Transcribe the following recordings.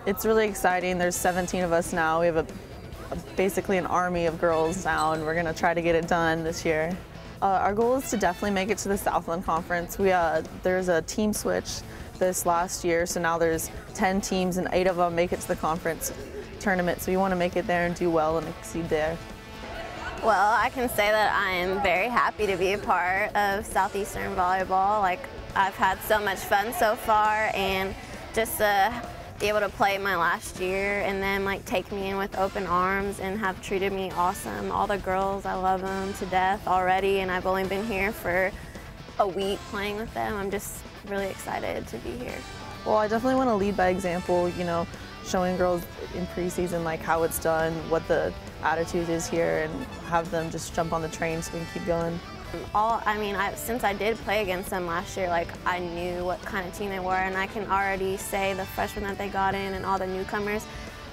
It's really exciting. There's 17 of us now. We have basically an army of girls now, and we're going to try to get it done this year. Our goal is to definitely make it to the Southland Conference. There's a team switch this last year, so now there's 10 teams and 8 of them make it to the conference tournament. So we want to make it there and do well and exceed there. Well, I can say that I am very happy to be a part of Southeastern Volleyball. Like, I've had so much fun so far, and just be able to play my last year and then like take me in with open arms and have treated me awesome. All the girls, I love them to death already, and I've only been here for a week playing with them. I'm just really excited to be here. Well, I definitely want to lead by example, you know, showing girls in preseason like how it's done, what the attitude is here, and have them just jump on the train so we can keep going. Since I did play against them last year, like, I knew what kind of team they were, and I can already say the freshmen that they got in and all the newcomers,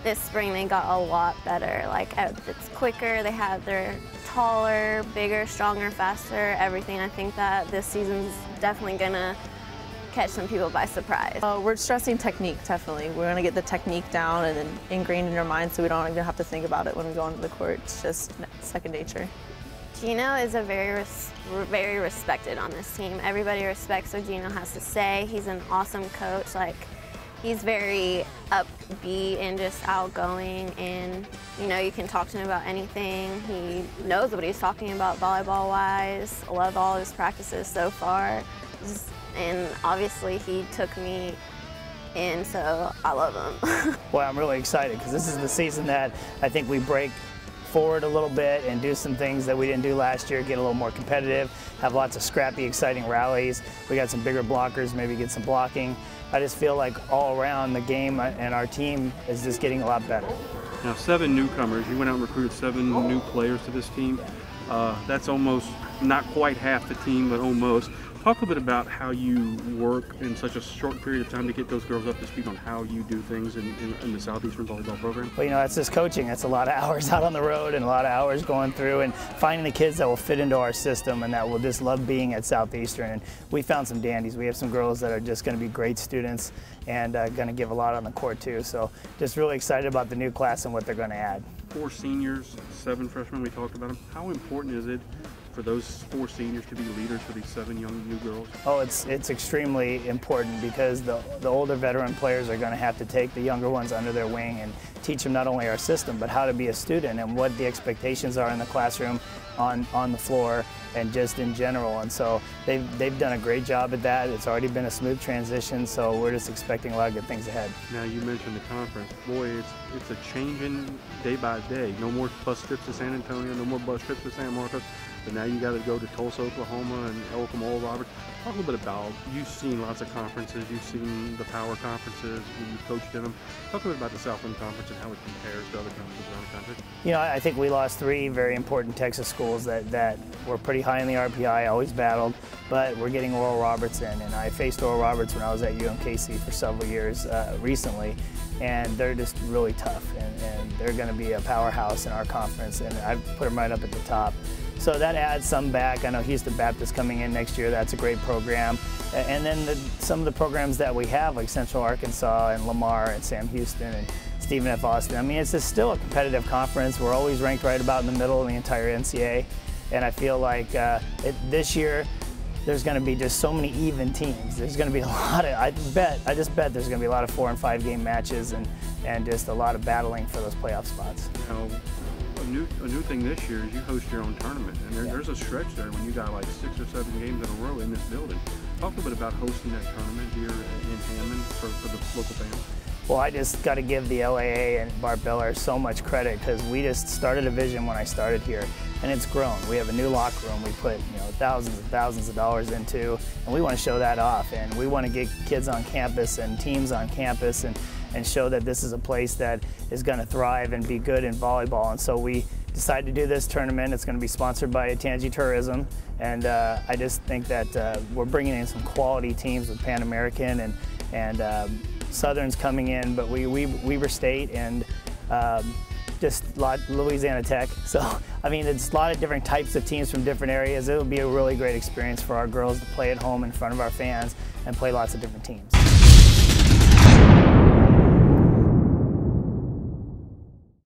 this spring they got a lot better. Like, it's quicker, they're taller, bigger, stronger, faster, everything. I think that this season's definitely gonna catch some people by surprise. We're stressing technique, definitely. We're gonna get the technique down and then ingrained in our minds so we don't even have to think about it when we go onto the court. It's just second nature. Geno is very respected on this team. Everybody respects what Geno has to say. He's an awesome coach. Like, he's very upbeat and just outgoing, and you know, you can talk to him about anything. He knows what he's talking about volleyball-wise. I love all his practices so far, and obviously he took me in, so I love him. Well, I'm really excited because this is the season that I think we break forward a little bit and do some things that we didn't do last year, get a little more competitive, have lots of scrappy, exciting rallies. We got some bigger blockers, maybe get some blocking. I just feel like all around the game and our team is just getting a lot better. Now, 7 newcomers. You went out and recruited 7 new players to this team. That's almost, not quite half the team, but almost. Talk a bit about how you work in such a short period of time to get those girls up to speed on how you do things in the Southeastern Volleyball program. Well, you know, that's just coaching. That's a lot of hours out on the road and a lot of hours going through and finding the kids that will fit into our system and that will just love being at Southeastern. And we found some dandies. We have some girls that are just going to be great students and going to give a lot on the court too. So just really excited about the new class and what they're going to add. 4 seniors, 7 freshmen, we talked about them. How important is it for those 4 seniors to be leaders for these 7 young new girls? Oh, it's extremely important because the older veteran players are going to have to take the younger ones under their wing and teach them not only our system but how to be a student and what the expectations are in the classroom, on the floor, and just in general. And so they've done a great job at that. It's already been a smooth transition, so we're just expecting a lot of good things ahead. Now, you mentioned the conference. Boy, it's a changing day by day. No more bus trips to San Antonio, no more bus trips to San Marcos. But now you got to go to Tulsa, Oklahoma, and Elkham, Oral Roberts. Talk a little bit about, you've seen lots of conferences, you've seen the power conferences, you've coached in them. Talk a bit about the Southland Conference and how it compares to other conferences around the country. You know, I think we lost 3 very important Texas schools that were pretty high in the RPI, always battled, but we're getting Oral Roberts in. And I faced Oral Roberts when I was at UMKC for several years recently, and they're just really tough, and they're going to be a powerhouse in our conference, and I've put them right up at the top. So that adds some back. I know Houston Baptist coming in next year, that's a great program. And then some of the programs that we have, like Central Arkansas and Lamar and Sam Houston and Stephen F. Austin. I mean, it's still a competitive conference. We're always ranked right about in the middle of the entire NCAA. And I feel like this year, there's going to be just so many even teams. There's going to be a lot of, I just bet there's going to be a lot of 4- and 5-game matches and just a lot of battling for those playoff spots. Now, a new thing this year is you host your own tournament, and there's a stretch there when you got like 6 or 7 games in a row in this building. Talk a little bit about hosting that tournament here in Hammond for the local fans. Well, I just got to give the LAA and Bart Beller so much credit because we just started a vision when I started here, and it's grown. We have a new locker room we put thousands and thousands of dollars into, and we want to show that off. And we want to get kids on campus and teams on campus and show that this is a place that is going to thrive and be good in volleyball. And so we decided to do this tournament. It's going to be sponsored by Tangi Tourism, and I just think that we're bringing in some quality teams with Pan American and Southern's coming in, but Weber State and just Louisiana Tech. So, I mean, it's a lot of different types of teams from different areas. It'll be a really great experience for our girls to play at home in front of our fans and play lots of different teams.